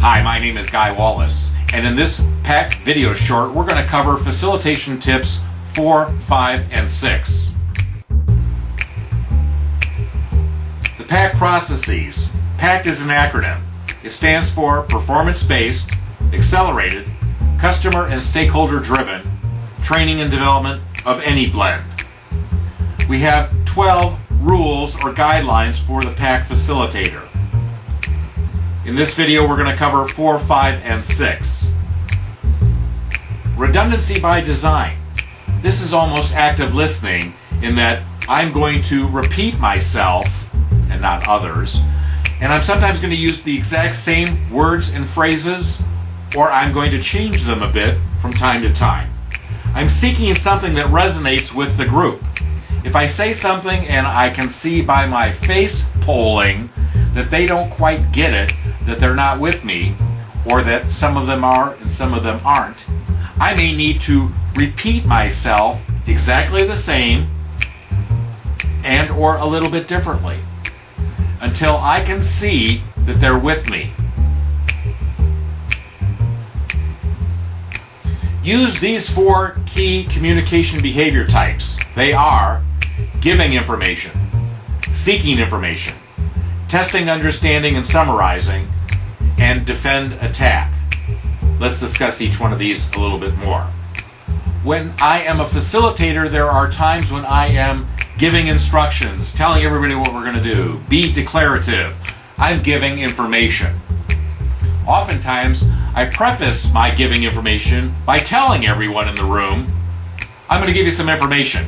Hi, my name is Guy Wallace, and in this PACT video short, we're going to cover facilitation tips 4, 5, and 6. The PACT processes. PACT is an acronym. It stands for Performance-Based, Accelerated, Customer and Stakeholder-Driven Training and Development of any blend. We have 12 rules or guidelines for the PACT facilitator. In this video, we're going to cover 4, 5, and 6. Redundancy by design. This is almost active listening in that I'm going to repeat myself and not others, and I'm sometimes going to use the exact same words and phrases, or I'm going to change them a bit from time to time. I'm seeking something that resonates with the group. If I say something and I can see by my face polling that they don't quite get it, that they're not with me, or that some of them are and some of them aren't, I may need to repeat myself exactly the same and or a little bit differently until I can see that they're with me. Use these 4 key communication behavior types. They are giving information, seeking information, testing, understanding, and summarizing, and defend, attack. Let's discuss each one of these a little bit more. When I am a facilitator, there are times when I am giving instructions, telling everybody what we're going to do. Be declarative. I'm giving information. Oftentimes, I preface my giving information by telling everyone in the room, I'm going to give you some information.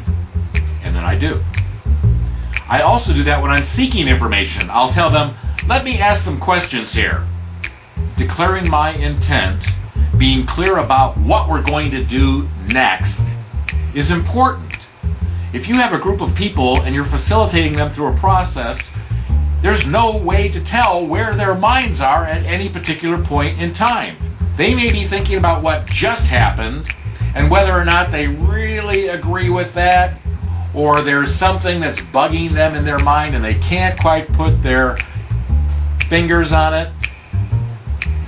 And then I do. I also do that when I'm seeking information. I'll tell them, let me ask some questions here. Declaring my intent, being clear about what we're going to do next is important. If you have a group of people and you're facilitating them through a process, there's no way to tell where their minds are at any particular point in time. They may be thinking about what just happened and whether or not they really agree with that, or there's something that's bugging them in their mind and they can't quite put their fingers on it.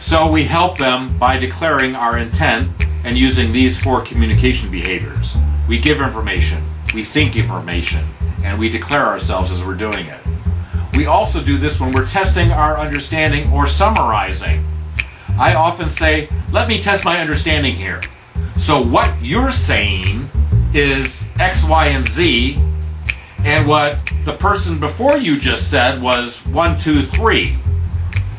So we help them by declaring our intent and using these 4 communication behaviors. We give information, we seek information, and we declare ourselves as we're doing it. We also do this when we're testing our understanding or summarizing. I often say, let me test my understanding here. So what you're saying is X, Y, and Z, and what the person before you just said was 1, 2, 3.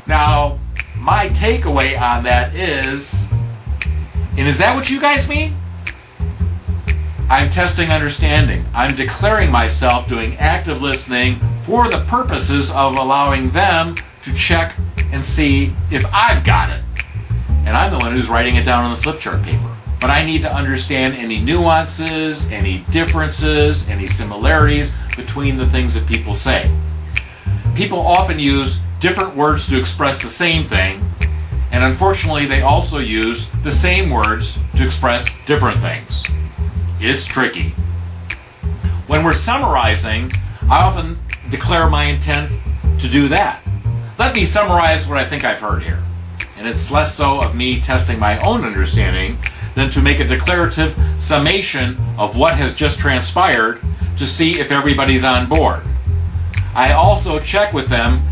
Now, my takeaway on that is, and is that what you guys mean? I'm testing understanding. I'm declaring myself, doing active listening for the purposes of allowing them to check and see if I've got it. And I'm the one who's writing it down on the flip chart paper. But I need to understand any nuances, any differences, any similarities between the things that people say. People often use different words to express the same thing, and unfortunately they also use the same words to express different things. It's tricky. When we're summarizing, I often declare my intent to do that. Let me summarize what I think I've heard here. And it's less so of me testing my own understanding than to make a declarative summation of what has just transpired to see if everybody's on board. I also check with them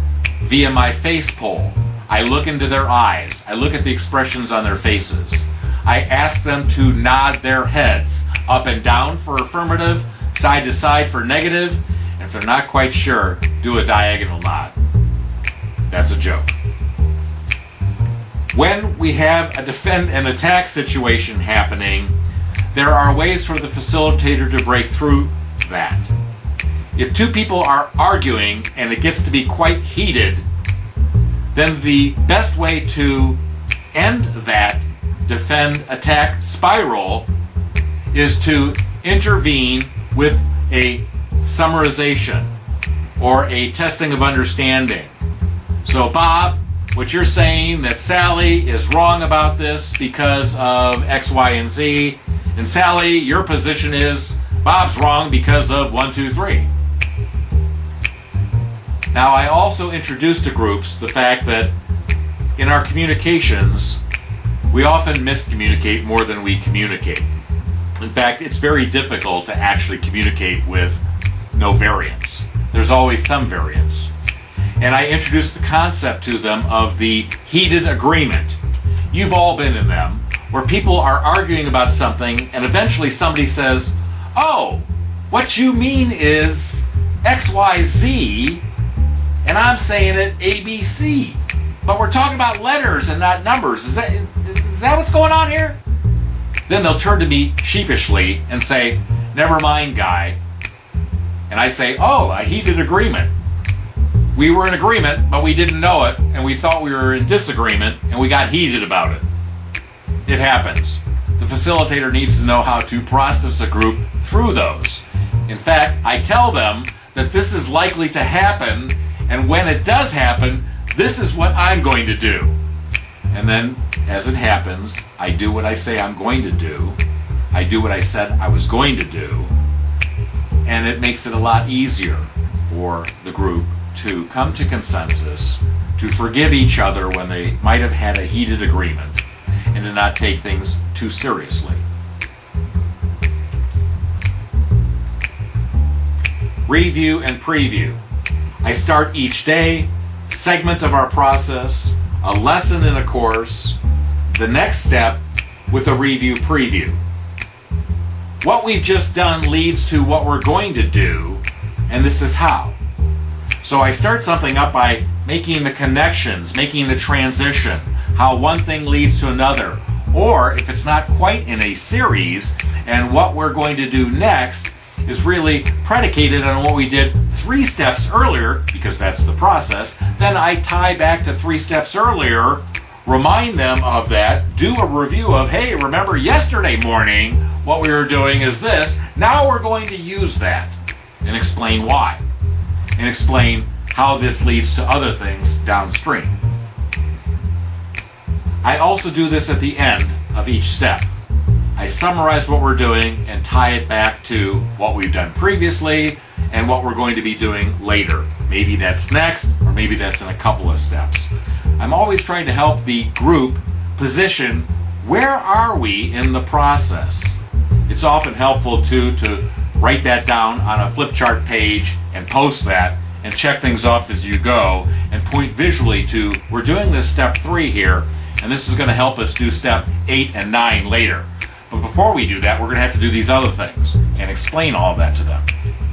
via my face poll. I look into their eyes. I look at the expressions on their faces. I ask them to nod their heads up and down for affirmative, side to side for negative, and if they're not quite sure, do a diagonal nod. That's a joke. When we have a defend and attack situation happening, there are ways for the facilitator to break through that. If 2 people are arguing and it gets to be quite heated, then the best way to end that defend attack spiral is to intervene with a summarization or a testing of understanding. So Bob, what you're saying that Sally is wrong about this because of X, Y, and Z, and Sally, your position is Bob's wrong because of 1, 2, 3. Now, I also introduced to groups the fact that in our communications, we often miscommunicate more than we communicate. In fact, it's very difficult to actually communicate with no variance. There's always some variance. And I introduced the concept to them of the heated agreement. You've all been in them, where people are arguing about something and eventually somebody says, "Oh, what you mean is XYZ, and I'm saying it ABC. But we're talking about letters and not numbers. Is that what's going on here?" Then they'll turn to me sheepishly and say, "Never mind, guy." And I say, "Oh, a heated agreement. We were in agreement, but we didn't know it, and we thought we were in disagreement, and we got heated about it." It happens. The facilitator needs to know how to process a group through those. In fact, I tell them that this is likely to happen, and when it does happen, this is what I'm going to do. And then, as it happens, I do what I say I'm going to do. I do what I said I was going to do. And it makes it a lot easier for the group to come to consensus, to forgive each other when they might have had a heated agreement, and to not take things too seriously. Review and preview. I start each day, segment of our process, a lesson in a course, the next step with a review preview. What we've just done leads to what we're going to do, and this is how. So I start something up by making the connections, making the transition, how one thing leads to another. Or if it's not quite in a series, and what we're going to do next is really predicated on what we did 3 steps earlier, because that's the process, then I tie back to 3 steps earlier, remind them of that, do a review of, hey, remember yesterday morning, what we were doing is this, now we're going to use that, and explain why, and explain how this leads to other things downstream. I also do this at the end of each step. I summarize what we're doing and tie it back to what we've done previously and what we're going to be doing later. Maybe that's next, or maybe that's in a couple of steps. I'm always trying to help the group position, where are we in the process? It's often helpful too to write that down on a flip chart page and post that and check things off as you go and point visually to, we're doing this step 3 here, and this is going to help us do step 8 and 9 later. But before we do that, we're going to have to do these other things and explain all of that to them.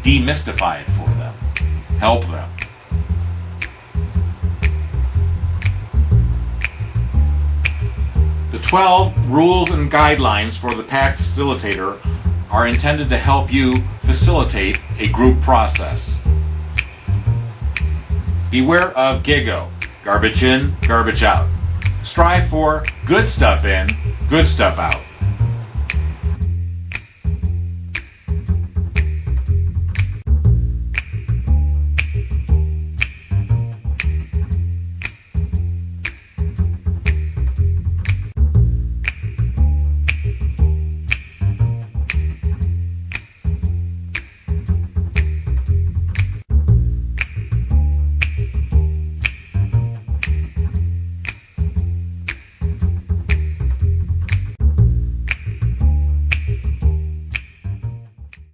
Demystify it for them. Help them. The 12 rules and guidelines for the PACT facilitator are intended to help you facilitate a group process. Beware of GIGO, garbage in, garbage out. Strive for good stuff in, good stuff out.